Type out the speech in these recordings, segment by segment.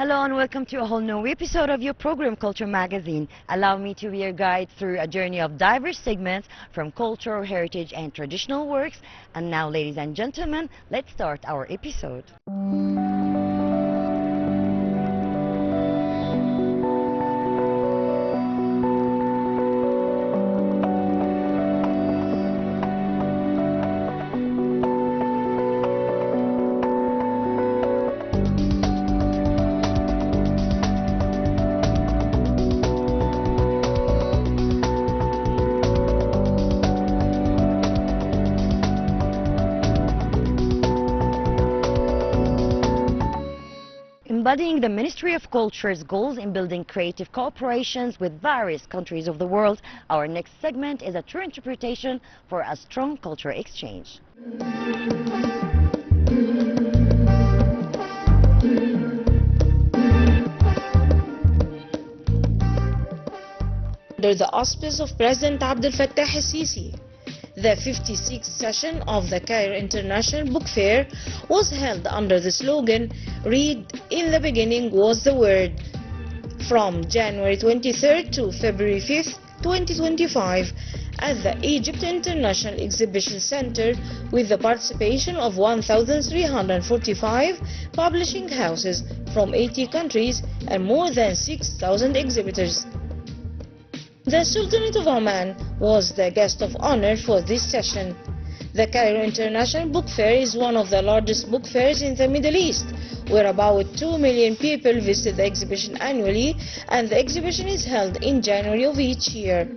Hello and welcome to a whole new episode of your program Culture Magazine. Allow me to be your guide through a journey of diverse segments from culture, heritage and traditional works. And now, ladies and gentlemen, let's start our episode. Embodying the Ministry of Culture's goals in building creative cooperations with various countries of the world, our next segment is a true interpretation for a strong cultural exchange. Under the auspice of President Abdel Fattah el-Sisi, the 56th session of the Cairo International Book Fair was held under the slogan, "Read, in the beginning was the Word," from January 23rd to February 5th, 2025, at the Egypt International Exhibition Center with the participation of 1,345 publishing houses from 80 countries and more than 6,000 exhibitors. The Sultanate of Oman was the guest of honor for this session. The Cairo International Book Fair is one of the largest book fairs in the Middle East, where about 2 million people visit the exhibition annually, and the exhibition is held in January of each year.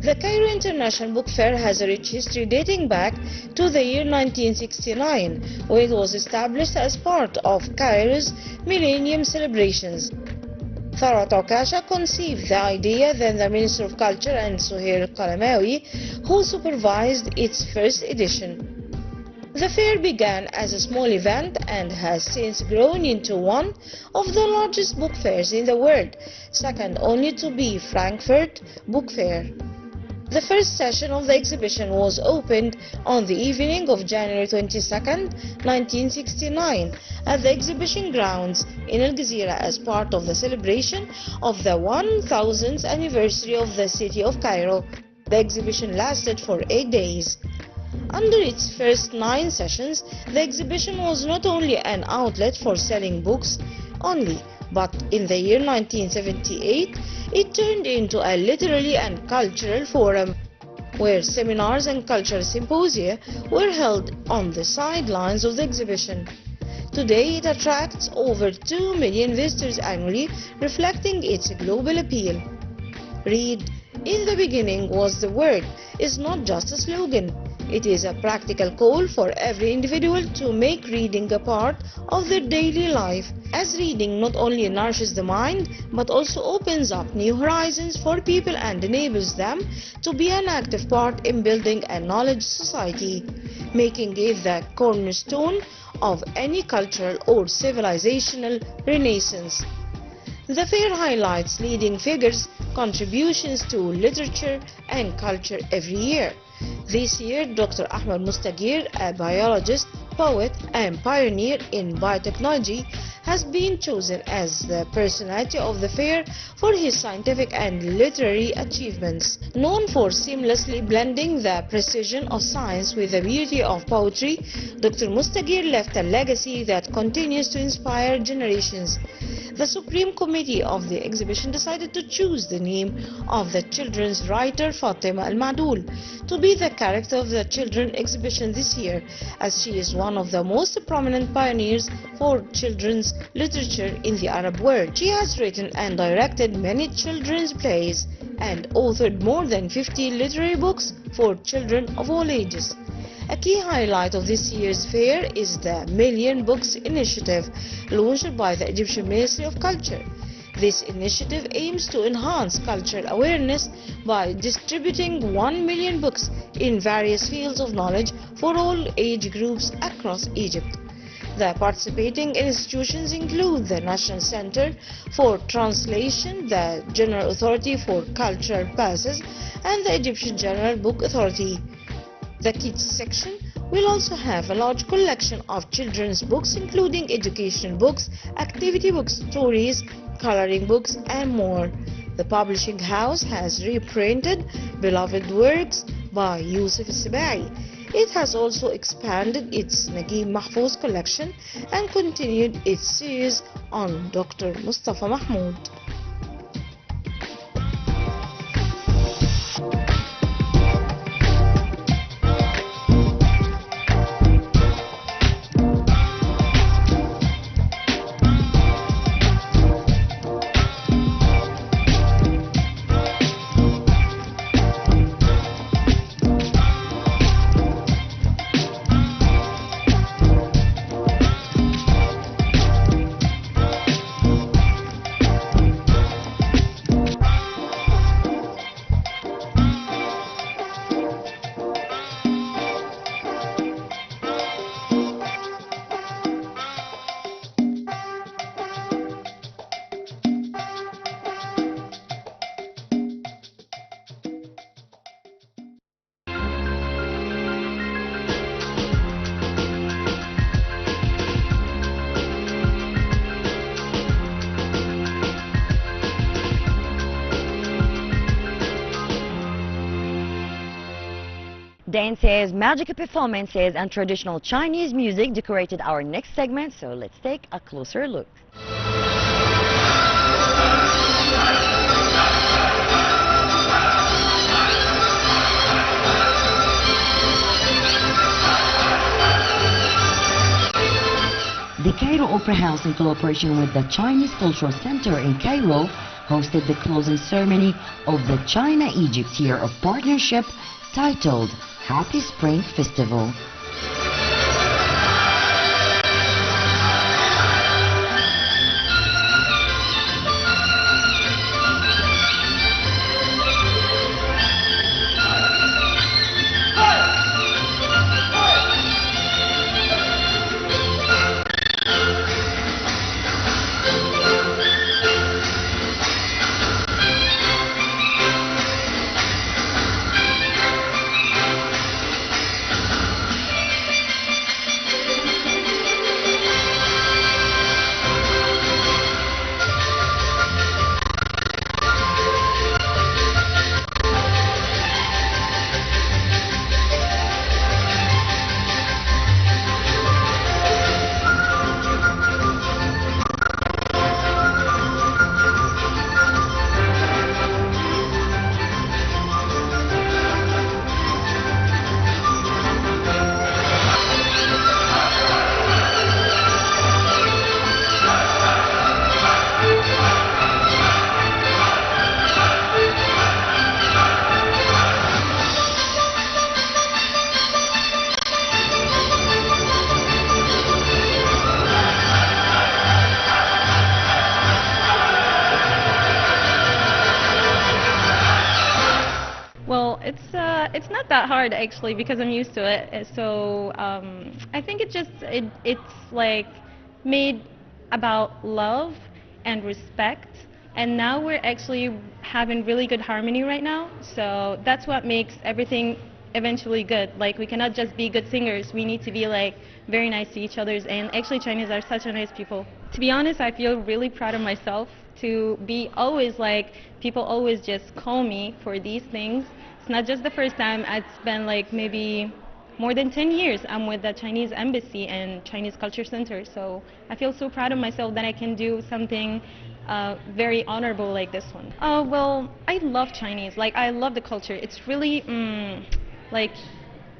The Cairo International Book Fair has a rich history dating back to the year 1969, when it was established as part of Cairo's Millennium Celebrations. Tharat Okasha conceived the idea, then the Minister of Culture, and Suhail Kalamawi, who supervised its first edition. The fair began as a small event and has since grown into one of the largest book fairs in the world, second only to the Frankfurt Book Fair. The first session of the exhibition was opened on the evening of January 22, 1969, at the exhibition grounds in Al Jazeera as part of the celebration of the 1000th anniversary of the city of Cairo. The exhibition lasted for 8 days. Under its first 9 sessions, the exhibition was not only an outlet for selling books only, but in the year 1978, it turned into a literary and cultural forum, where seminars and cultural symposia were held on the sidelines of the exhibition. Today, it attracts over 2 million visitors annually, reflecting its global appeal. "Read, in the beginning was the Word" is not just a slogan. It is a practical call for every individual to make reading a part of their daily life, as reading not only nourishes the mind but also opens up new horizons for people and enables them to be an active part in building a knowledge society, making it the cornerstone of any cultural or civilizational renaissance. The fair highlights leading figures' contributions to literature and culture every year. This year, Dr. Ahmed Mustagir, a biologist, poet, and pioneer in biotechnology, has been chosen as the personality of the fair for his scientific and literary achievements. Known for seamlessly blending the precision of science with the beauty of poetry, Dr. Mustagir left a legacy that continues to inspire generations. The Supreme Committee of the exhibition decided to choose the name of the children's writer Fatima Al-Madoul to be the character of the children's exhibition this year, as she is one of the most prominent pioneers for children's literature in the Arab world. She has written and directed many children's plays and authored more than 50 literary books for children of all ages. A key highlight of this year's fair is the Million Books Initiative, launched by the Egyptian Ministry of Culture. This initiative aims to enhance cultural awareness by distributing 1 million books in various fields of knowledge for all age groups across Egypt. The participating institutions include the National Center for Translation, the General Authority for Cultural Passes, and the Egyptian General Book Authority. The kids section We'll also have a large collection of children's books including educational books, activity books, stories, coloring books and more. The publishing house has reprinted beloved works by Yusuf Sibai. It has also expanded its Naguib Mahfouz collection and continued its series on Dr. Mustafa Mahmoud. Dances, magical performances, and traditional Chinese music decorated our next segment, so let's take a closer look. The Cairo Opera House, in collaboration with the Chinese Cultural Center in Cairo, hosted the closing ceremony of the China-Egypt Year of Partnership, titled Happy Spring Festival. Well, it's not that hard actually because I'm used to it. So I think it's like made about love and respect, and now we're actually having really good harmony right now. So that's what makes everything eventually good. Like we cannot just be good singers. We need to be like very nice to each other. And actually, Chinese are such a nice people. To be honest, I feel really proud of myself to be always like people always just call me for these things. It's not just the first time. It's been like maybe more than 10 years I'm with the Chinese Embassy and Chinese Culture Center. So I feel so proud of myself that I can do something very honorable like this one. Oh, well, I love Chinese. Like I love the culture. It's really like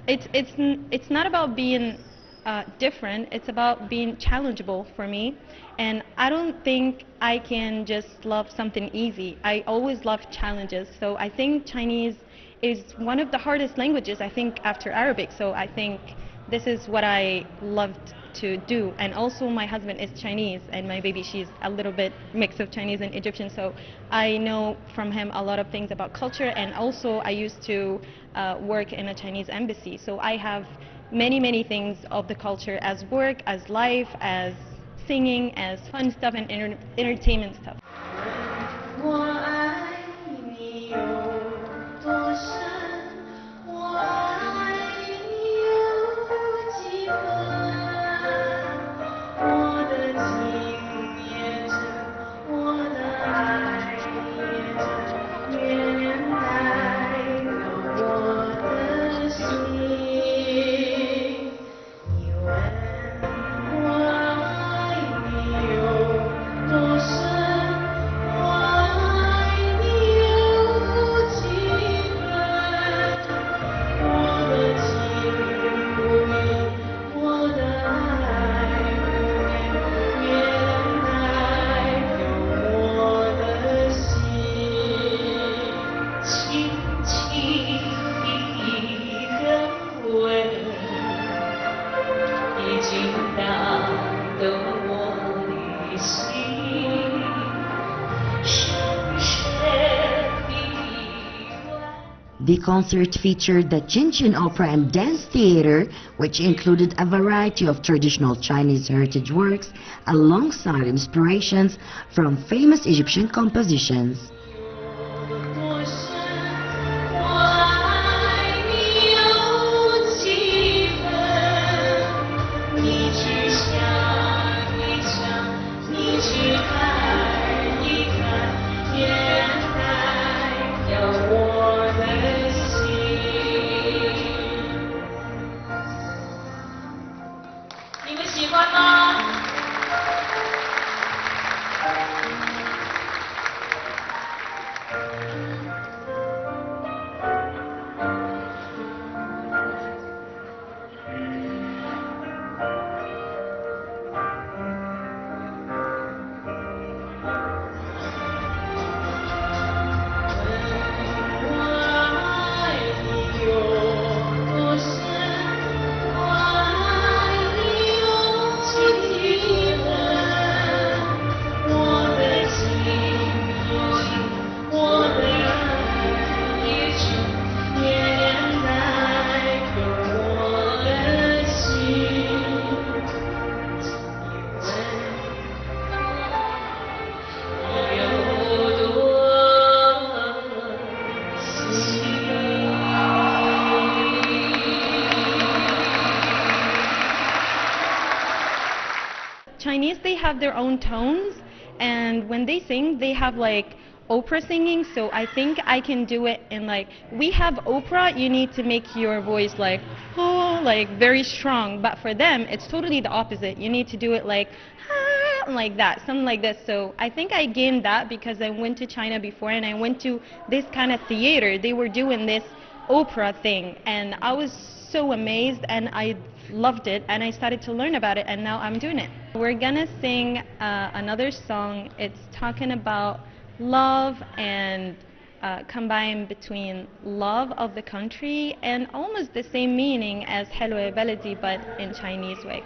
it's not about being different. It's about being challengeable for me. And I don't think I can just love something easy. I always love challenges. So I think Chinese is one of the hardest languages, I think, after Arabic. So I think this is what I loved to do. And also my husband is Chinese and my baby, she's a little bit mix of Chinese and Egyptian. So I know from him a lot of things about culture. And also I used to work in a Chinese embassy. So I have many things of the culture as work, as life, as singing, as fun stuff and entertainment stuff. The concert featured the Chinchin Opera and Dance Theater, which included a variety of traditional Chinese heritage works alongside inspirations from famous Egyptian compositions. Chinese, they have their own tones, and when they sing, they have like opera singing, so I think I can do it in like, we have opera, you need to make your voice like, oh, like very strong, but for them, it's totally the opposite. You need to do it like that, something like this. So I think I gained that because I went to China before and I went to this kind of theater. They were doing this opera thing, and I was so amazed and I loved it, and I started to learn about it, and now I'm doing it. We're gonna sing another song. It's talking about love and combine between love of the country and almost the same meaning as Hello Ya Baladi, but in Chinese way.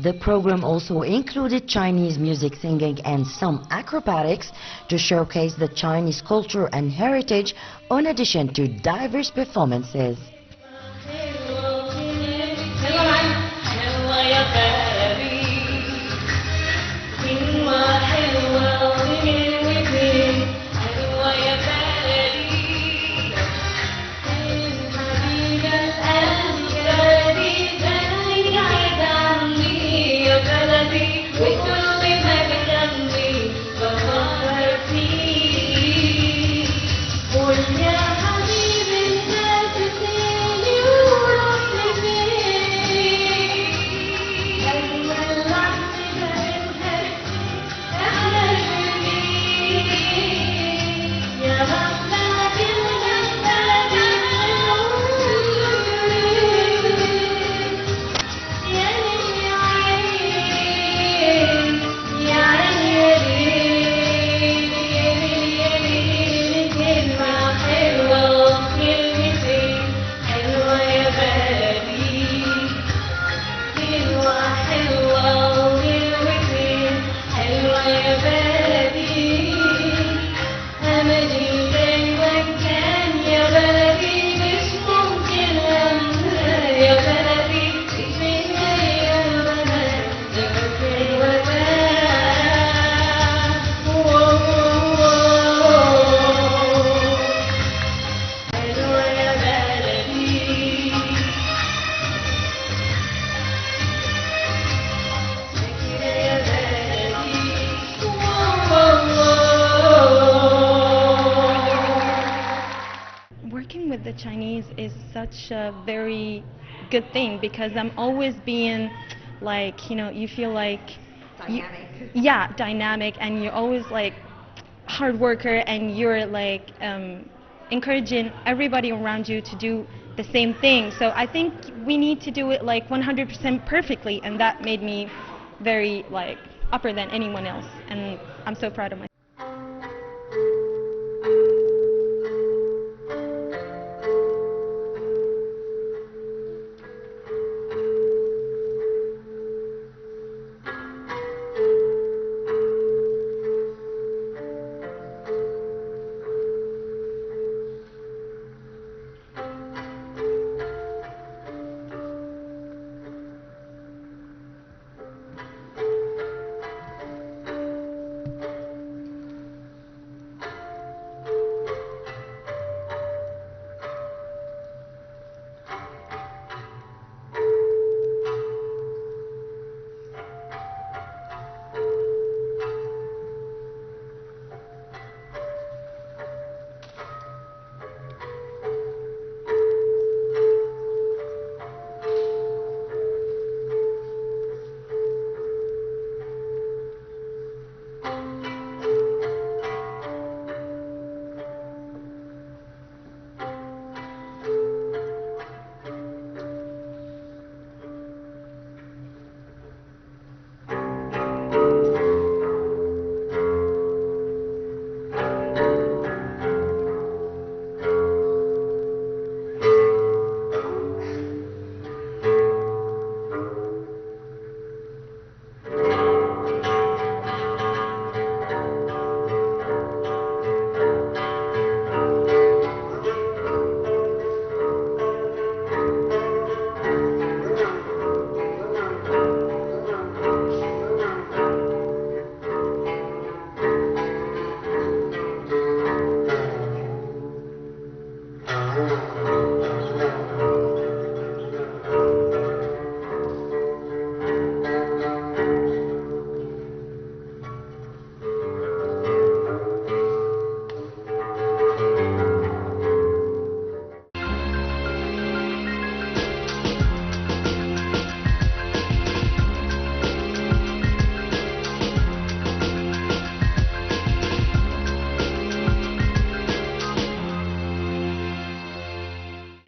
The program also included Chinese music singing and some acrobatics to showcase the Chinese culture and heritage, in addition to diverse performances. Japanese is such a very good thing because I'm always being like, you feel like yeah, dynamic, and you're always like hard worker, and you're like encouraging everybody around you to do the same thing. So I think we need to do it like 100% perfectly, and that made me very like upper than anyone else, and I'm so proud of myself.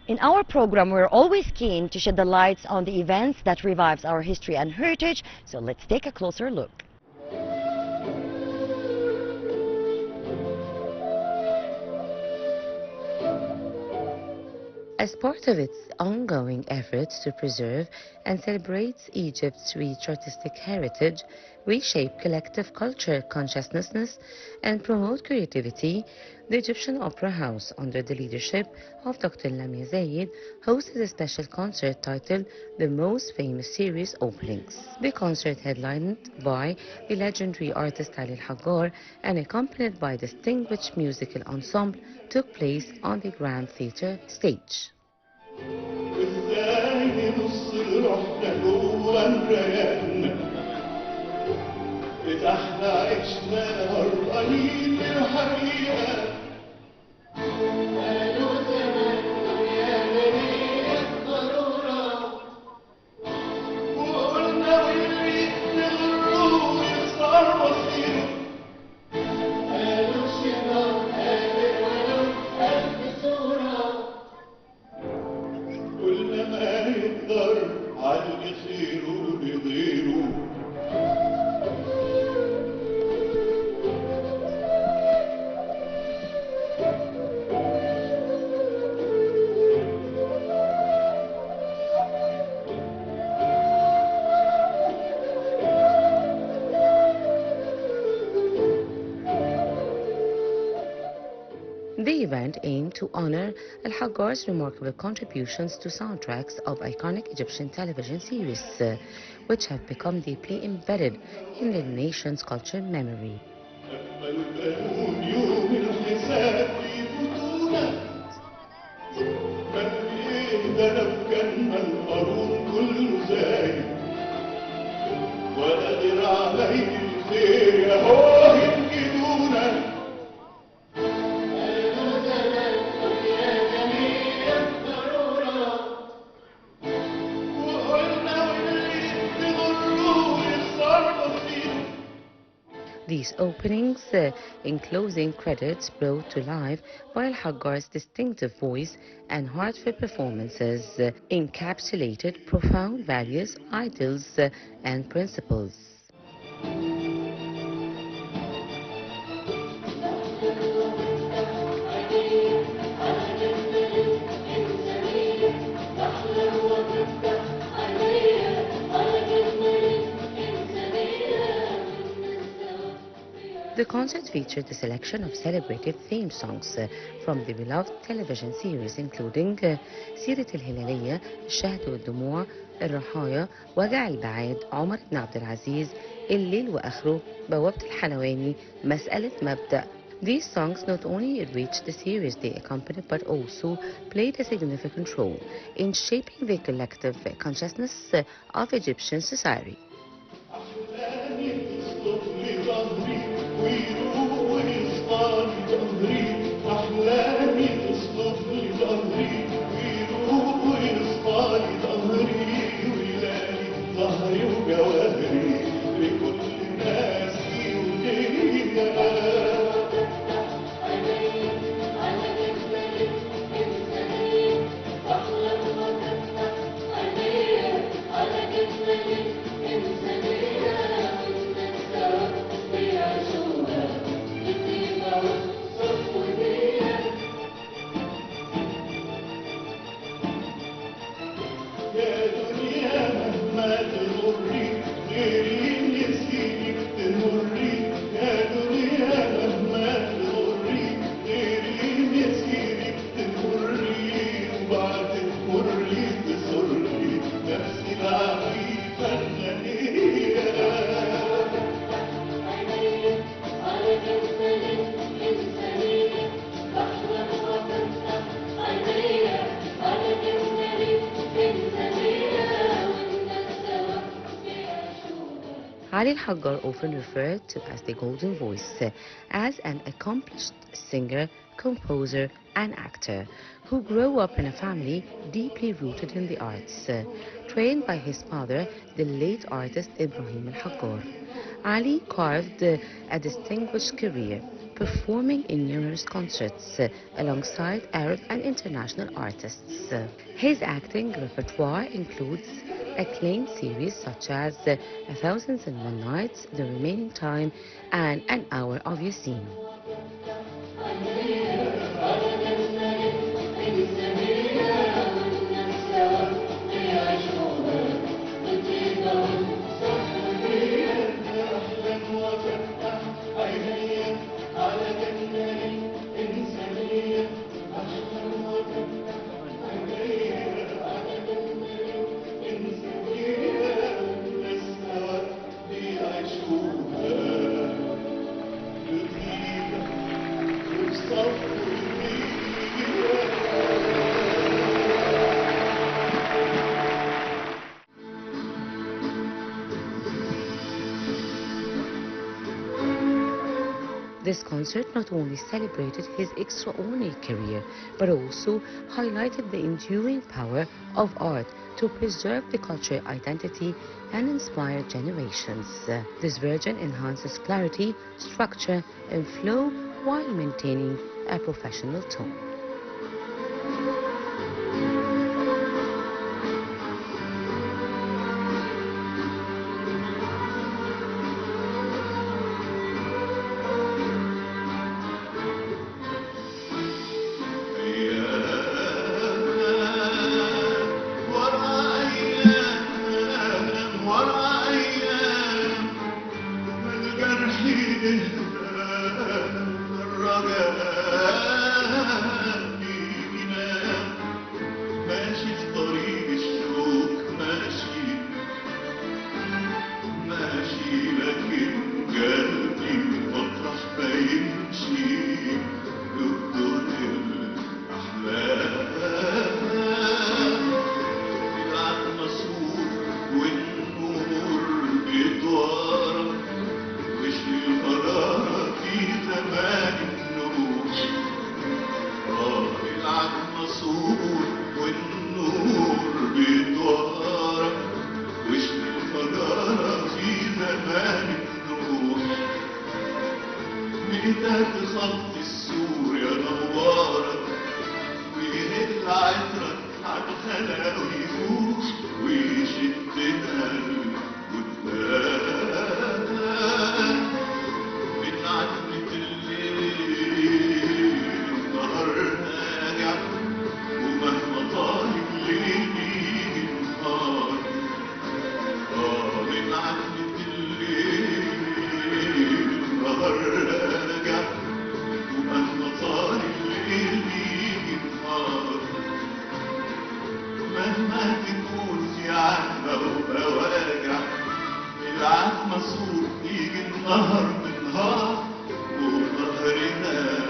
In our program, we're always keen to shed the lights on the events that revives our history and heritage, so let's take a closer look. As part of its ongoing efforts to preserve and celebrate Egypt's rich artistic heritage, reshape collective culture consciousness, and promote creativity, the Egyptian Opera House, under the leadership of Dr. Lamia Zayed, hosted a special concert titled The Most Famous Series Openings. The concert, headlined by the legendary artist Ali Al-Haggor and accompanied by distinguished musical ensemble, took place on the Grand Theatre stage. The event aimed to honor Al-Haggor's remarkable contributions to soundtracks of iconic Egyptian television series, which have become deeply embedded in the nation's culture memory. these openings in closing credits brought to life by Al-Haggar's distinctive voice and heartfelt performances encapsulated profound values, ideals, and principles. The concert featured a selection of celebrated theme songs from the beloved television series including سيرة الهلالية, الشهد والدموع, الرحايا, وجع البعاد, عمر بن عبد العزيز, الليل وآخره, بوابة الحلواني, مسألة مبدأ. These songs not only enriched the series they accompanied but also played a significant role in shaping the collective consciousness of Egyptian society. Ali Al-Haggar, often referred to as the Golden Voice, as an accomplished singer, composer and actor who grew up in a family deeply rooted in the arts. Trained by his father, the late artist Ibrahim Al-Haggar, Ali carved a distinguished career, performing in numerous concerts alongside Arab and international artists. His acting repertoire includes acclaimed series such as A Thousand and One Nights, The Remaining Time, and An Hour of Yasin. This concert not only celebrated his extraordinary career, but also highlighted the enduring power of art to preserve the cultural identity and inspire generations. This version enhances clarity, structure, and flow while maintaining a professional tone. كتاب خط السور يا نوارة ويهل عطرك عالخلا ويفوح ويشدنا القدام من عتمة الليل النهار راجع ومهما طال الليل بيجي النهار من عتمة الليل النهار راجع ومهما طال الليل بيجي النهار مهما تكون في عتمة وبواجع العتمة صوت يجي النهر بنهار وظهرنا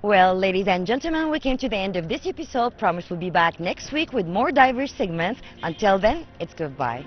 Well, ladies and gentlemen, we came to the end of this episode. Promise we'll be back next week with more diverse segments. Until then, it's goodbye.